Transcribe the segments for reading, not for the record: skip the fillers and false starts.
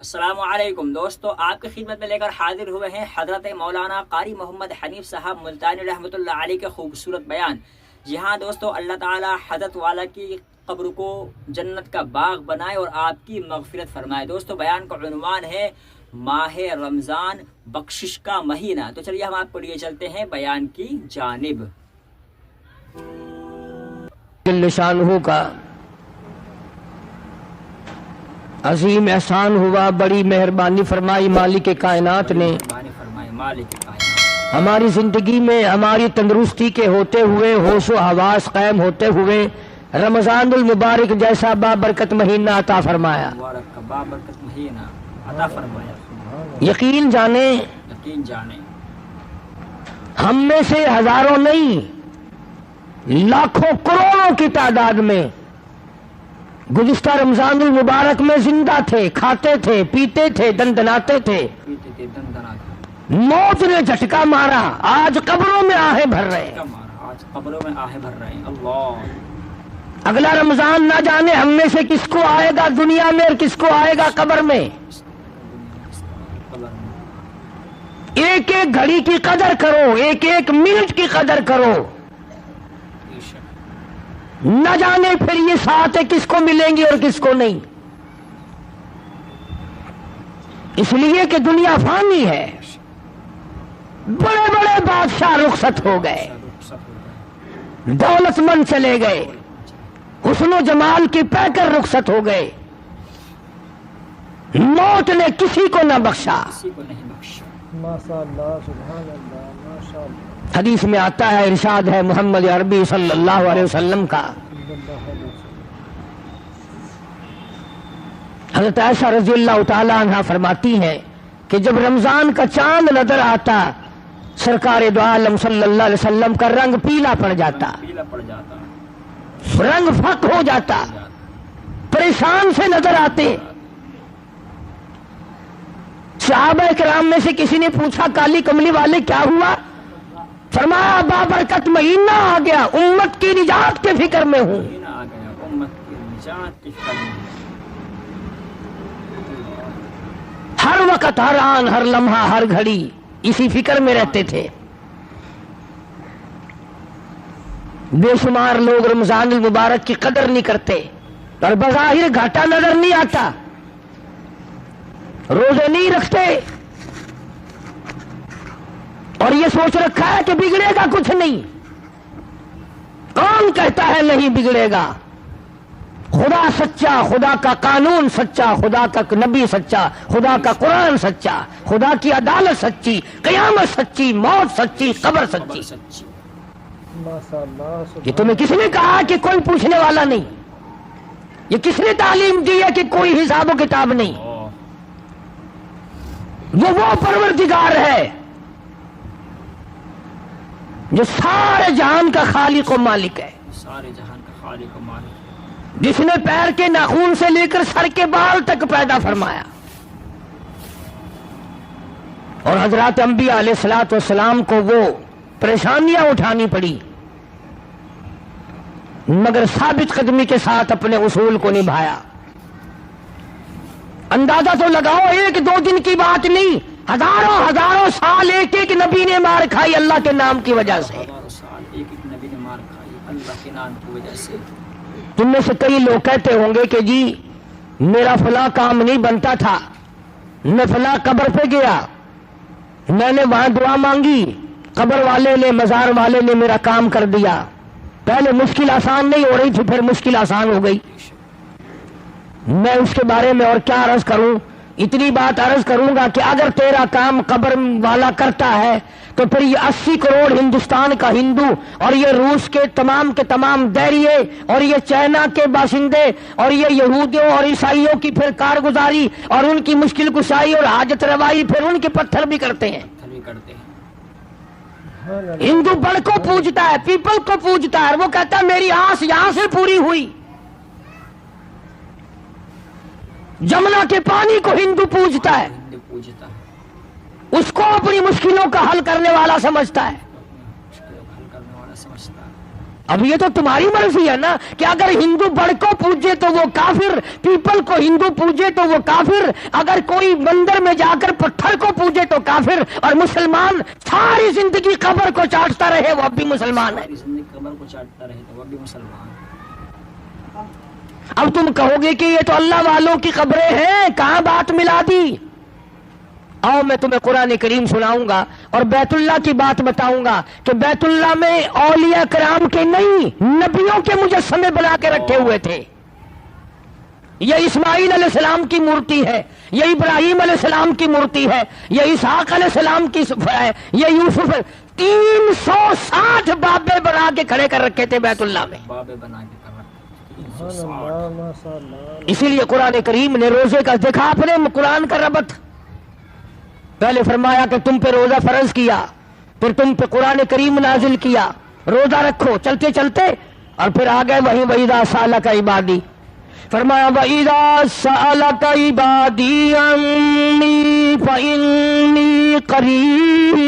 السلام علیکم دوستو، آپ کی خدمت میں لے کر حاضر ہوئے ہیں حضرت مولانا قاری محمد حنیف صاحب ملتانی رحمۃ اللہ علیہ کے خوبصورت بیان۔ جی ہاں دوستو، اللہ تعالی حضرت والا کی قبر کو جنت کا باغ بنائے اور آپ کی مغفرت فرمائے۔ دوستو بیان کا عنوان ہے ماہ رمضان بخشش کا مہینہ۔ تو چلیے ہم آپ کو لیے چلتے ہیں بیان کی جانب۔ جل شانہ کا عظیم احسان ہوا، بڑی مہربانی فرمائی مالک کائنات نے ہماری زندگی میں ہماری تندرستی کے ہوتے ہوئے، ہوش و حواس قائم ہوتے ہوئے رمضان المبارک جیسا بابرکت مہینہ عطا فرمایا۔ یقین جانے ہم میں سے ہزاروں نہیں، لاکھوں کروڑوں کی تعداد میں گزشتہ رمضان المبارک میں زندہ تھے، کھاتے تھے، پیتے تھے، دندناتے تھے، موت نے جھٹکا مارا، آج قبروں میں آہیں بھر رہے ہیں۔ اگلا رمضان نہ جانے ہم میں سے کس کو آئے گا دنیا میں اور کس کو آئے گا قبر میں۔ ایک ایک گھڑی کی قدر کرو، ایک ایک منٹ کی قدر کرو، نہ جانے پھر یہ ساتھ کس کو ملیں گی اور کس کو نہیں۔ اس لیے کہ دنیا فانی ہے، بڑے بڑے بادشاہ رخصت ہو گئے، دولت مند چلے گئے، حسن و جمال کی پہ کر رخصت ہو گئے، موت نے کسی کو نہ بخشا۔ حدیث میں آتا ہے، ارشاد ہے محمد عربی صلی اللہ علیہ وسلم کا، حضرت عائشہ رضی اللہ تعالی عنہ فرماتی ہیں کہ جب رمضان کا چاند نظر آتا سرکار دو عالم صلی اللہ علیہ وسلم کا رنگ پیلا پڑ جاتا، رنگ فق ہو جاتا، پریشان سے نظر آتے۔ صحابہ کرام میں سے کسی نے پوچھا کالی کملی والے کیا ہوا؟ فرمایا بابرکت مہینہ آ گیا، امت کی نجات کے فکر میں ہوں۔ ہر وقت، ہر آن، ہر لمحہ، ہر گھڑی اسی فکر میں رہتے تھے۔ بے شمار لوگ رمضان المبارک کی قدر نہیں کرتے اور بظاہر گھاٹا نظر نہیں آتا، روزے نہیں رکھتے اور یہ سوچ رکھا ہے کہ بگڑے گا کچھ نہیں۔ کون کہتا ہے نہیں بگڑے گا؟ خدا سچا، خدا کا قانون سچا، خدا کا نبی سچا، خدا کا قرآن سچا، خدا کی عدالت سچی، قیامت سچی، موت سچی، قبر سچی۔ یہ تمہیں کس نے کہا کہ کوئی پوچھنے والا نہیں؟ یہ کس نے تعلیم دی ہے کہ کوئی حساب و کتاب نہیں؟ وہ پروردگار ہے جو سارے جہان کا خالق و مالک ہے، سارے جہان کا خالق و مالک، جس نے پیر کے ناخن سے لے کر سر کے بال تک پیدا فرمایا، اور حضرات انبیاء علیہ الصلوۃ والسلام کو وہ پریشانیاں اٹھانی پڑی مگر ثابت قدمی کے ساتھ اپنے اصول کو نبھایا۔ اندازہ تو لگاؤ، ایک دو دن کی بات نہیں، ہزاروں ہزاروں سال ایک ایک نبی نے مار کھائی اللہ کے نام کی وجہ سے۔ تم میں سے کئی لوگ کہتے ہوں گے کہ جی میرا فلاں کام نہیں بنتا تھا، میں فلاں قبر پہ گیا، میں نے وہاں دعا مانگی، قبر والے نے، مزار والے نے میرا کام کر دیا، پہلے مشکل آسان نہیں ہو رہی تھی پھر مشکل آسان ہو گئی۔ میں اس کے بارے میں اور کیا عرض کروں؟ اتنی بات عرض کروں گا کہ اگر تیرا کام قبر والا کرتا ہے تو پھر یہ 80 کروڑ ہندوستان کا ہندو اور یہ روس کے تمام دہریے اور یہ چائنا کے باشندے اور یہ یہودیوں اور عیسائیوں کی پھر کارگزاری اور ان کی مشکل کشائی اور حاجت روائی پھر ان کے پتھر بھی کرتے ہیں۔ ہندو بڑ کو پوجتا ہے، پیپل کو پوجتا ہے، اور وہ کہتا ہے میری آس یہاں سے پوری ہوئی۔ جمنا کے پانی کو ہندو پوجتا ہے، اس کو اپنی مشکلوں کا حل کرنے والا سمجھتا ہے۔ اب یہ تو تمہاری مرضی ہے نا کہ اگر ہندو بڑ کو پوجے تو وہ کافر، پیپل کو ہندو پوجے تو وہ کافر، اگر کوئی مندر میں جا کر پتھر کو پوجے تو کافر، اور مسلمان ساری زندگی قبر کو چاٹتا رہے وہ اب بھی مسلمان ہے۔ ساری زندگی قبر کو چاٹتا رہے تو وہ بھی مسلمان۔ اب تم کہو گے کہ یہ تو اللہ والوں کی قبریں ہیں، کہاں بات ملا دی؟ آؤ میں تمہیں قرآن کریم سناؤں گا اور بیت اللہ کی بات بتاؤں گا کہ بیت اللہ میں اولیاء کرام کے نہیں، نبیوں کے مجسمے بنا کے رکھے ہوئے تھے۔ یہ اسماعیل علیہ السلام کی مورتی ہے، یہ ابراہیم علیہ السلام کی مورتی ہے، یہ اسحاق علیہ السلام کی ہے، یہ یوسف 360 بابے بنا کے کھڑے کر رکھے تھے بیت اللہ میں۔ بابے بنا کے کر رکھے۔ اسی لیے قرآن کریم نے روزے کا دیکھا آپ نے قرآن کا ربط، پہلے فرمایا کہ تم پہ روزہ فرض کیا، پھر تم پہ قرآن کریم نازل کیا، روزہ رکھو چلتے چلتے، اور پھر آگئے وہی وَإِذَا سَأَلَكَ عِبَادِي، فرمایا وَإِذَا سَأَلَكَ عِبَادِي عَنِّي فَإِنِّي قَرِيبٌ۔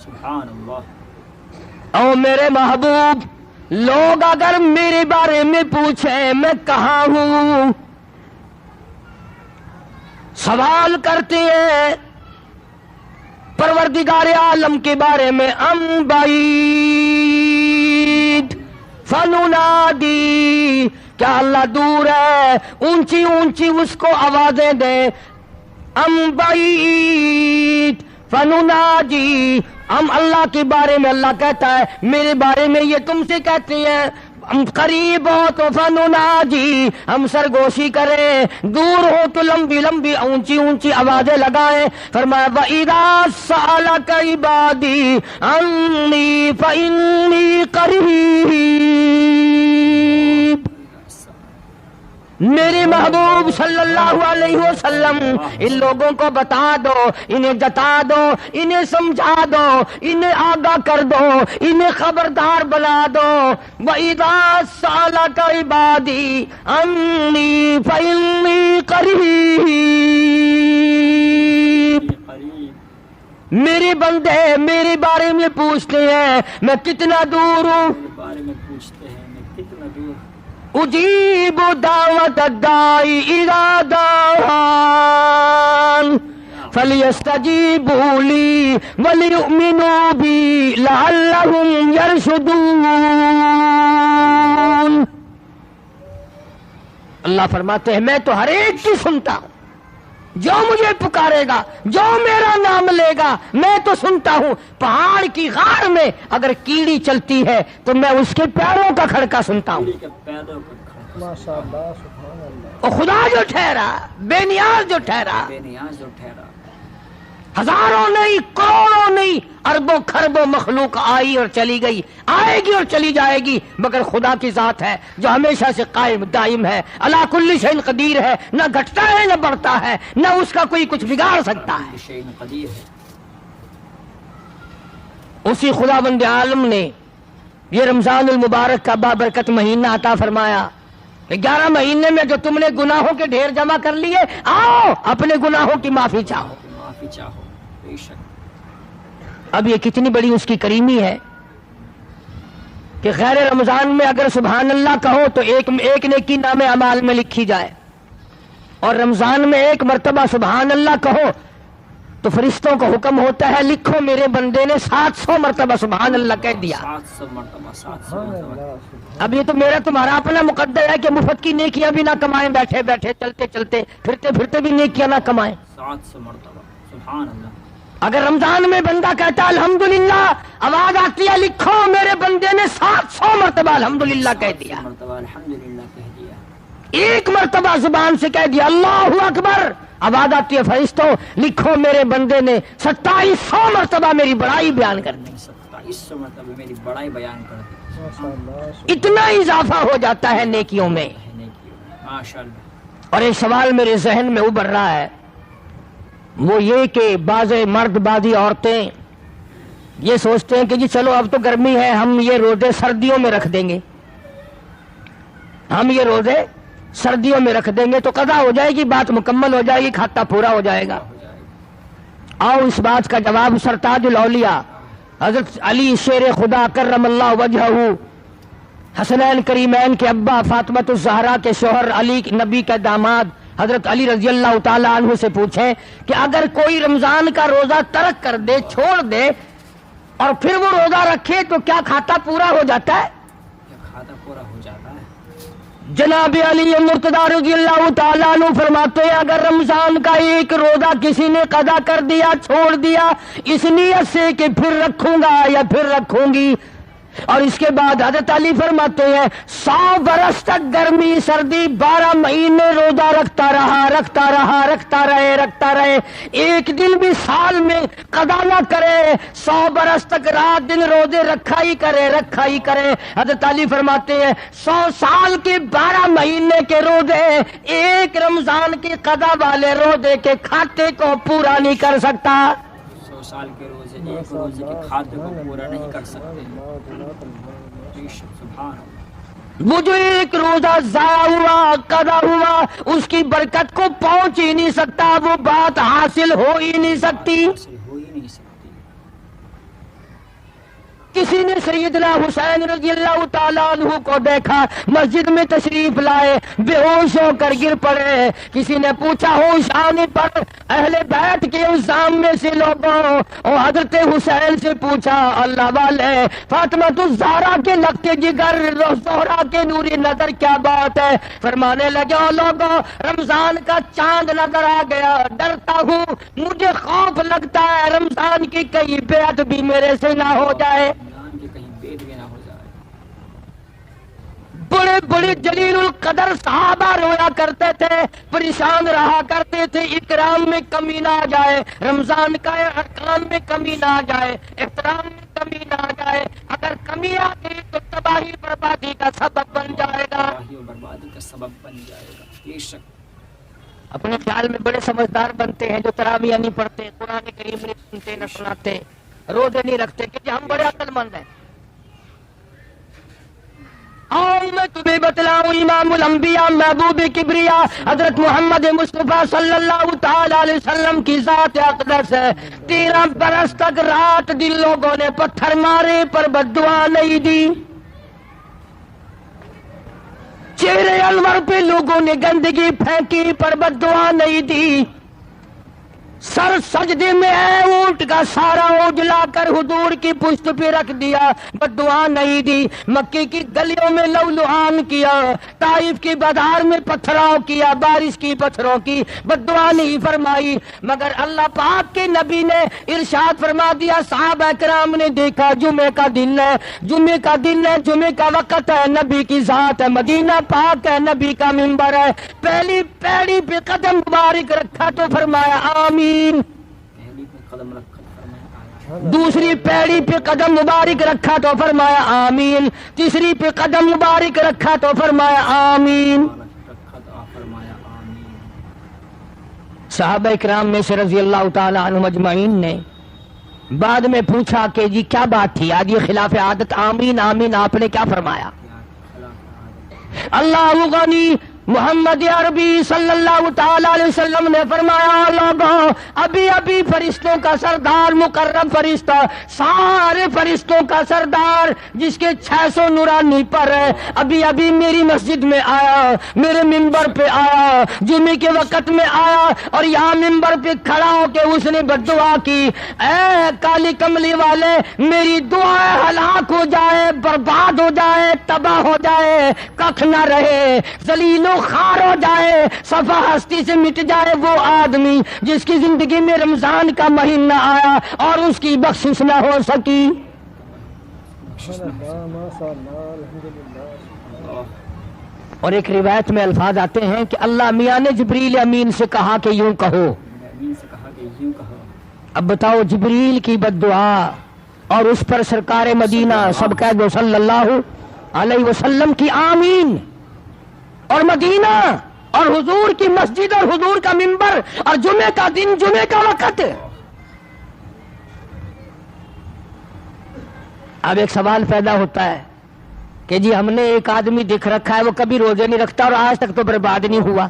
سبحان اللہ۔ او میرے محبوب، لوگ اگر میرے بارے میں پوچھیں میں کہاں ہوں، سوال کرتے ہیں پروردگار عالم کے بارے میں، ام بعید فننادی، کیا اللہ دور ہے، اونچی اونچی اس کو آوازیں دیں، ام بعید فننادی، ہم اللہ کے بارے میں اللہ کہتا ہے میرے بارے میں یہ تم سے کہتے ہیں ہم قریب ہو تو فنناجی، ہم سرگوشی کریں، دور ہو تو لمبی لمبی اونچی اونچی آوازیں لگائیں۔ فرمایا وَإِذَا سَأَلَكَ عِبَادِي عَنِّي فَإِنِّي قَرِيبٌ۔ میرے محبوب صلی اللہ علیہ وسلم ان لوگوں کو بتا دو، انہیں جتا دو، انہیں سمجھا دو، انہیں آگاہ کر دو، انہیں خبردار بنا دو۔ وَإِذَا سَأَلَكَ عِبَادِي عَنِّي فَإِنِّي قَرِيبٌ۔ میرے بندے میرے بارے میں پوچھتے ہیں میں کتنا دور ہوں، میرے بارے میں پوچھتے ہیں میں کتنا دور۔ اجیب دعوت الداعی اذا دعان فلیستجیبوا لی ولیؤمنوا بی لعلہم یرشدون۔ اللہ فرماتے ہیں میں تو ہر ایک کی سنتا ہوں، جو مجھے پکارے گا، جو میرا نام لے گا میں تو سنتا ہوں۔ پہاڑ کی غار میں اگر کیڑی چلتی ہے تو میں اس کے پیروں کا کھڑکا سنتا ہوں۔ اور خدا جو ٹھہرا، بے نیاز جو ٹھہرا، بے نیاز جو ٹھہرا، ہزاروں نہیں، کروڑوں نہیں، اربوں خربوں مخلوق آئی اور چلی گئی، آئے گی اور چلی جائے گی، مگر خدا کی ذات ہے جو ہمیشہ سے قائم دائم ہے، علی کل شیء قدیر ہے، نہ گھٹتا ہے نہ بڑھتا ہے، نہ اس کا کوئی کچھ بگاڑ سکتا ہے۔ شیء قدیر ہے۔ اسی خداوند عالم نے یہ رمضان المبارک کا بابرکت مہینہ عطا فرمایا کہ 11 مہینے میں جو تم نے گناہوں کے ڈھیر جمع کر لیے، آؤ اپنے گناہوں کی معافی چاہو۔ معافی چاہو، بے شک۔ اب یہ کتنی بڑی اس کی کریمی ہے کہ غیر رمضان میں اگر سبحان اللہ کہو تو ایک نیکی نام اعمال میں لکھی جائے، اور رمضان میں ایک مرتبہ سبحان اللہ کہو تو فرشتوں کو حکم ہوتا ہے لکھو میرے بندے نے 700 مرتبہ سبحان اللہ کہہ دیا۔ 700 مرتبہ، 700 مرتبہ۔ اب یہ تو میرا تمہارا اپنا مقدر ہے کہ مفت کی نیکیاں بھی نہ کمائیں، بیٹھے بیٹھے چلتے چلتے پھرتے پھرتے بھی نیکیاں نہ کمائیں۔ 700 مرتبہ، سبحان اللہ۔ اگر رمضان میں بندہ کہتا الحمدللہ، آواز آتی ہے لکھو میرے بندے نے 700 مرتبہ الحمدللہ کہہ دیا۔ 700 مرتبہ الحمدللہ کہہ دیا۔ ایک مرتبہ زبان سے کہہ دیا اللہ اکبر، آواز آتی ہے فرشتوں لکھو میرے بندے نے 2700 مرتبہ میری بڑائی بیان کر دی۔ 2700 مرتبہ میری بڑائی بیان کر دی۔ اتنا اضافہ ہو جاتا ہے نیکیوں میں۔ ماشاءاللہ۔ اور ایک سوال میرے ذہن میں ابھر رہا ہے، وہ یہ کہ بعض مرد بعضی عورتیں یہ سوچتے ہیں کہ جی چلو اب تو گرمی ہے، ہم یہ روزے سردیوں میں رکھ دیں گے، ہم یہ روزے سردیوں میں رکھ دیں گے تو قضا ہو جائے گی، بات مکمل ہو جائے گی، کھاتا پورا ہو جائے گا۔ آؤ اس بات کا جواب سرتاج الاولیاء حضرت علی شیر خدا کرم اللہ وجہہ حسنین کریمین کے ابا فاطمۃ الزہرا کے شوہر علی نبی کے داماد حضرت علی رضی اللہ تعالیٰ عنہ سے پوچھیں کہ اگر کوئی رمضان کا روزہ ترک کر دے، چھوڑ دے، اور پھر وہ روزہ رکھے تو کیا کھاتا پورا ہو جاتا ہے؟ کھاتا پورا ہو جاتا ہے؟ جناب علی مرتضیٰ رضی اللہ تعالیٰ عنہ فرماتے ہیں اگر رمضان کا ایک روزہ کسی نے قضا کر دیا، چھوڑ دیا اس نیت سے کہ پھر رکھوں گا یا پھر رکھوں گی، اور اس کے بعد حضرت علی فرماتے ہیں 100 برس تک گرمی سردی 12 مہینے روزہ رکھتا رہے، ایک دن بھی سال میں قضا نہ کرے، 100 برس تک رات دن روزے رکھا ہی کرے۔ حضرت علی فرماتے ہیں 100 سال کے 12 مہینے کے روزے ایک رمضان کے قضا والے روزے کے کھاتے کو پورا نہیں کر سکتا۔ 100 سال کے روزے ایک روزے کے کھاتے کو پورا نہیں کر سکتے۔ سبحان اللہ۔ وہ جو ایک روزہ ضائع ہوا، قضا ہوا، اس کی برکت کو پہنچ ہی نہیں سکتا، وہ بات حاصل ہو ہی نہیں سکتی۔ کسی نے سیدنا حسین رضی اللہ تعالیٰ عنہ کو دیکھا، مسجد میں تشریف لائے، بے ہوش ہو کر گر پڑے۔ کسی نے پوچھا ہوش آنے پر اہل بیت کے الزام میں سے لوگوں اور حضرت حسین سے پوچھا، اللہ والے فاطمہ الزہرا کے لگتے جگر، زہرا کے نوری نظر، کیا بات ہے؟ فرمانے لگے لوگوں رمضان کا چاند نظر آ گیا، ڈرتا ہوں، مجھے خوف لگتا ہے رمضان کی کئی بیعت بھی میرے سے نہ ہو جائے۔ بڑے بڑے جلیل القدر صحابہ رویا کرتے تھے، پریشان رہا کرتے تھے، اکرام میں کمی نہ آ جائے، رمضان کا ارکان میں کمی نہ آ جائے، احترام میں کمی نہ آ جائے۔ اگر کمی آ گئی تو تباہی بربادی کا سبب بن جائے گا۔ اپنے خیال میں بڑے سمجھدار بنتے ہیں جو تراویح نہیں پڑھتے، قرآن کریم نہیں سنتے نہ سناتے، روزے نہیں رکھتے کہ ہم بڑے عقل مند ہیں۔ آؤ میں تمہیں بتلاؤں امام الانبیاء محبوب کبریا حضرت محمد مصطفیٰ صلی اللہ تعالی علیہ وسلم کی ذات اقدس ہے۔ 13 برس تک رات دن لوگوں نے پتھر مارے پر بد دعا نہیں دی، چہرے انور پہ لوگوں نے گندگی پھینکی پر بد دعا نہیں دی، سر سجدے میں ہے اونٹ کا سارا اجلا کر حضور کی پشت پہ رکھ دیا، بد دعا نہیں دی، مکے کی گلیوں میں لولوہان کیا، طائف کی بازار میں پتھراؤ کیا، بارش کی پتھروں کی، بد دعا نہیں فرمائی، مگر اللہ پاک کے نبی نے ارشاد فرما دیا، صحابہ کرام نے دیکھا جمعے کا دن ہے، جمعے کا وقت ہے، نبی کی ذات ہے، مدینہ پاک ہے، نبی کا منبر ہے، پہلی پیڑی پہ قدم مبارک رکھا تو فرمایا آمین، دوسری پیڑی پہ قدم مبارک رکھا تو فرمایا آمین، تیسری پہ قدم مبارک رکھا تو فرمایا آمین۔ صحابہ کرام میں سے رضی اللہ تعالی عنہم اجمعین نے بعد میں پوچھا کہ جی کیا بات تھی آج یہ خلاف عادت آمین آمین آپ نے کیا فرمایا؟ اللہ غنی محمد عربی صلی اللہ تعالی علیہ وسلم نے فرمایا لوگوں ابھی فرشتوں کا سردار مقرب فرشتہ سارے فرشتوں کا سردار جس کے 600 نورانی پر ہے ابھی میری مسجد میں آیا میرے ممبر پہ آیا جمعے کے وقت میں آیا اور یہاں ممبر پہ کھڑا ہو کے اس نے بد دعا کی اے کالی کملی والے میری دعا ہلاک ہو جائے برباد ہو جائے تباہ ہو جائے ککھ نہ رہے ذلیل و خار ہو جائے صفا ہستی سے مٹ جائے وہ آدمی جس کی زندگی میں رمضان کا مہینہ آیا اور اس کی بخشش نہ ہو سکی. اور ایک روایت میں الفاظ آتے ہیں کہ اللہ میاں نے جبریل امین سے کہا کہ یوں کہو. اب بتاؤ جبریل کی بد دعا اور اس پر سرکار مدینہ سب کہہ دو صلی اللہ علیہ وسلم کی آمین اور مدینہ اور حضور کی مسجد اور حضور کا منبر اور جمعے کا دن جمعے کا وقت. اب ایک سوال پیدا ہوتا ہے کہ جی ہم نے ایک آدمی دیکھ رکھا ہے وہ کبھی روزے نہیں رکھتا اور آج تک تو برباد نہیں ہوا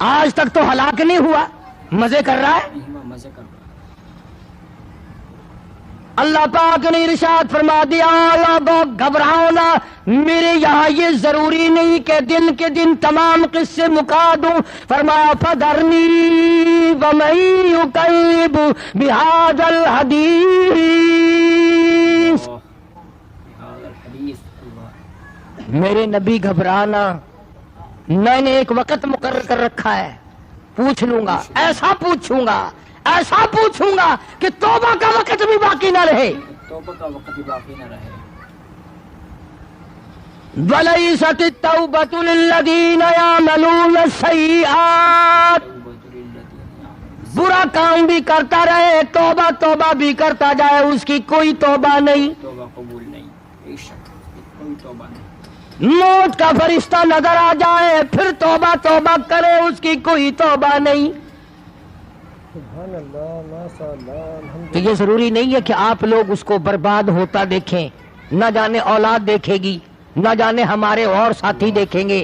آج تک تو ہلاک نہیں ہوا مزے کر رہا ہے. اللہ پاک نے ارشاد فرما دیا لوگوں گھبراؤ نہ، میرے یہاں یہ ضروری نہیں کہ دن کے دن تمام قصے مکا دوں، فرمایا فذرنی ومن یکذب بہذا الحدیث، میرے نبی گھبرانا، میں نے ایک وقت مقرر کر رکھا ہے، پوچھ لوں گا، ایسا پوچھوں گا کہ توبہ کا وقت بھی باقی نہ رہے، توبہ کا وقت بھی باقی نہ رہے۔ وَلَيْسَتِ التَّوْبَةُ لِلَّذِينَ يَعْمَلُونَ السَّيِّئَاتِ، برا کام بھی کرتا رہے، توبہ بھی کرتا جائے، اس کی کوئی توبہ نہیں، توبہ قبول نہیں، بے شک کوئی توبہ نہیں۔ موت کا فرشتہ نظر آ جائے پھر توبہ کرے، اس کی کوئی توبہ نہیں۔ تو یہ ضروری نہیں ہے کہ آپ لوگ اس کو برباد ہوتا دیکھیں، نہ جانے اولاد دیکھے گی، نہ جانے ہمارے اور ساتھی دیکھیں گے،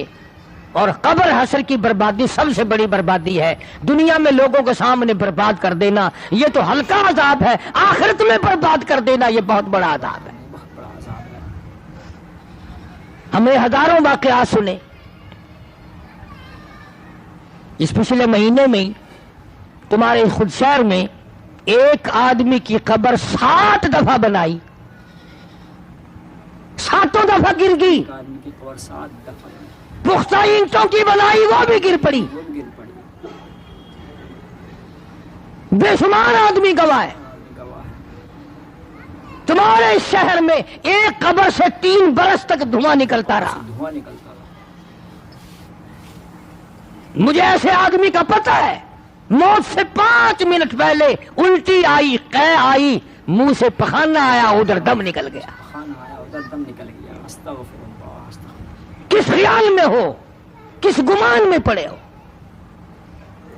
اور قبر حشر کی بربادی سب سے بڑی بربادی ہے۔ دنیا میں لوگوں کے سامنے برباد کر دینا یہ تو ہلکا عذاب ہے، آخرت میں برباد کر دینا یہ بہت بڑا عذاب ہے۔ بہت بڑا عذاب ہے۔ ہم نے ہزاروں واقعات سنے، اس پچھلے مہینے میں تمہارے خود شہر میں ایک آدمی کی قبر 7 دفعہ بنائی، 7 دفعہ گر گئی، ایک آدمی کی قبر 7 دفعہ پختہ اینٹوں کی بنائی وہ بھی گر پڑی، وہ بھی گر پڑی، بے شمار آدمی گواہ ہے۔ گواہ ہے۔ تمہارے اس شہر میں ایک قبر سے 3 برس تک دھواں نکلتا رہا۔ دھواں نکلتا رہا۔ مجھے ایسے آدمی کا پتہ ہے موت سے 5 منٹ پہلے الٹی آئی، قے آئی، منہ سے پخانا آیا، ادھر دم نکل گیا۔ کھانا آیا ادھر دم نکل گیا۔ استغفر اللہ، استغفر کس خیال میں ہو، کس گمان میں پڑے ہو؟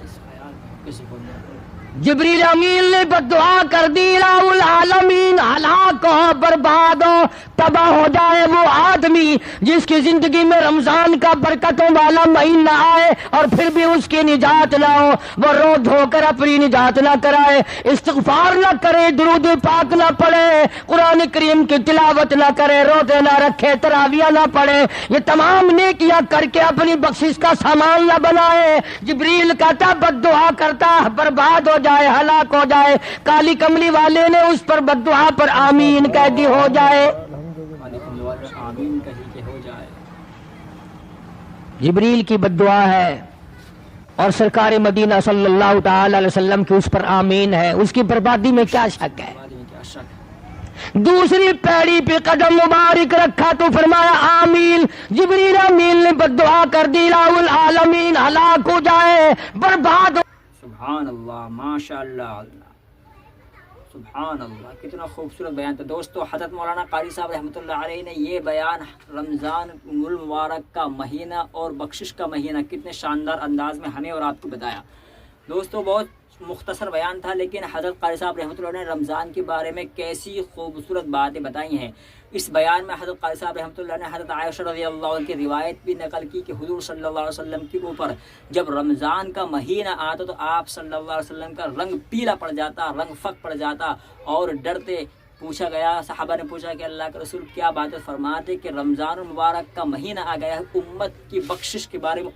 اس خیال میں کسی کو نہیں۔ جبریل امین نے بددعا کر دی الہ العالمین ہلاک ہو، برباد ہو، تباہ ہو جائے وہ آدمی جس کی زندگی میں رمضان کا برکتوں والا مہینہ آئے اور پھر بھی اس کی نجات نہ ہو، وہ رو دھو کر اپنی نجات نہ کرائے، استغفار نہ کرے، درود پاک نہ پڑھے، قرآن کریم کی تلاوت نہ کرے، روزے نہ رکھے، تراویح نہ پڑھے، یہ تمام نیکیاں کر کے اپنی بخشش کا سامان نہ بنائے۔ جبریل کہتا بددعا کرتا برباد ہو جائے، ہلاک ہو جائے، کالی کملی والے نے اس پر بددعا پر آمین کہہ دی، ہو جائے۔ آمین کہی کہ ہو جائے۔ جبریل کی بددعا ہے اور سرکار مدینہ صلی اللہ تعالی علیہ وسلم کی اس پر آمین ہے، اس کی بربادی میں کیا شک ہے؟ بعد میں کیا شک ہے؟ دوسری پیڑی پہ قدم مبارک رکھا تو فرمایا آمین، جبریل امین نے بددعا کر دی الہ العالمین ہلاک ہو جائے، برباد ہو۔ سبحان اللہ، ماشاء اللہ، سبحان اللہ، کتنا خوبصورت بیان تھا دوستو۔ حضرت مولانا قاری صاحب رحمۃ اللہ علیہ نے یہ بیان رمضان المبارک کا مہینہ اور بخشش کا مہینہ کتنے شاندار انداز میں ہمیں اور آپ کو بتایا دوستو۔ بہت مختصر بیان تھا لیکن حضرت قاری صاحب رحمۃ اللہ نے رمضان کے بارے میں کیسی خوبصورت باتیں بتائی ہیں۔ اس بیان میں حضرت قاری صاحب رحمۃ اللہ نے حضرت عائشہ رضی اللہ عنہ کی روایت بھی نقل کی کہ حضور صلی اللہ علیہ وسلم کے اوپر جب رمضان کا مہینہ آتا تو آپ صلی اللہ علیہ وسلم کا رنگ پیلا پڑ جاتا، رنگ فک پڑ جاتا، اور ڈرتے پوچھا گیا، صحابہ نے پوچھا کہ اللہ کے رسول کیا بات ہے؟ فرماتے کہ رمضان المبارک کا مہینہ آ گیا ہے، امت کی بخشش کے بارے میں،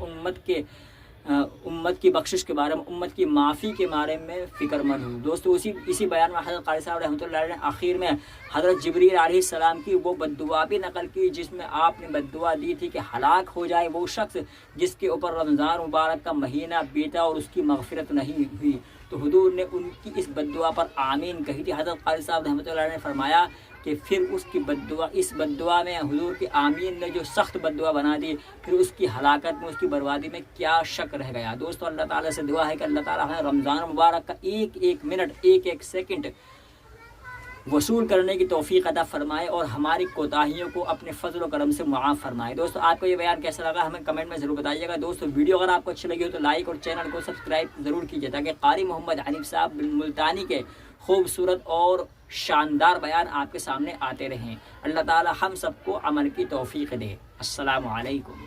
امت کی بخشش کے بارے میں، امت کی معافی کے بارے میں فکر مند ہوں دوستو۔ اسی بیان میں حضرت قاری صاحب رحمۃ اللہ علیہ نے آخر میں حضرت جبریل علیہ السلام کی وہ بددعا بھی نقل کی جس میں آپ نے بددعا دی تھی کہ ہلاک ہو جائے وہ شخص جس کے اوپر رمضان مبارک کا مہینہ بیتا اور اس کی مغفرت نہیں ہوئی، تو حضور نے ان کی اس بددعا پر آمین کہی تھی۔ حضرت قاری صاحب رحمۃ اللہ علیہ نے فرمایا کہ پھر اس بددعا میں حضور کی آمین نے جو سخت بددعا بنا دی، پھر اس کی ہلاکت میں، اس کی بربادی میں کیا شک رہ گیا دوستو۔ اللہ تعالیٰ سے دعا ہے کہ اللہ تعالیٰ ہمیں رمضان مبارک کا ایک ایک منٹ، ایک ایک سیکنڈ وصول کرنے کی توفیق عطا فرمائے اور ہماری کوتاہیوں کو اپنے فضل و کرم سے معاف فرمائے۔ دوستو آپ کو یہ بیان کیسا لگا ہمیں کمنٹ میں ضرور بتائیے گا دوستو۔ ویڈیو اگر آپ کو اچھی لگی ہو تو لائک اور چینل کو سبسکرائب ضرور کیجیے تاکہ قاری محمد حنیف صاحب ملتانی کے خوبصورت اور شاندار بیان آپ کے سامنے آتے رہیں۔ اللہ تعالی ہم سب کو عمل کی توفیق دے۔ السلام علیکم۔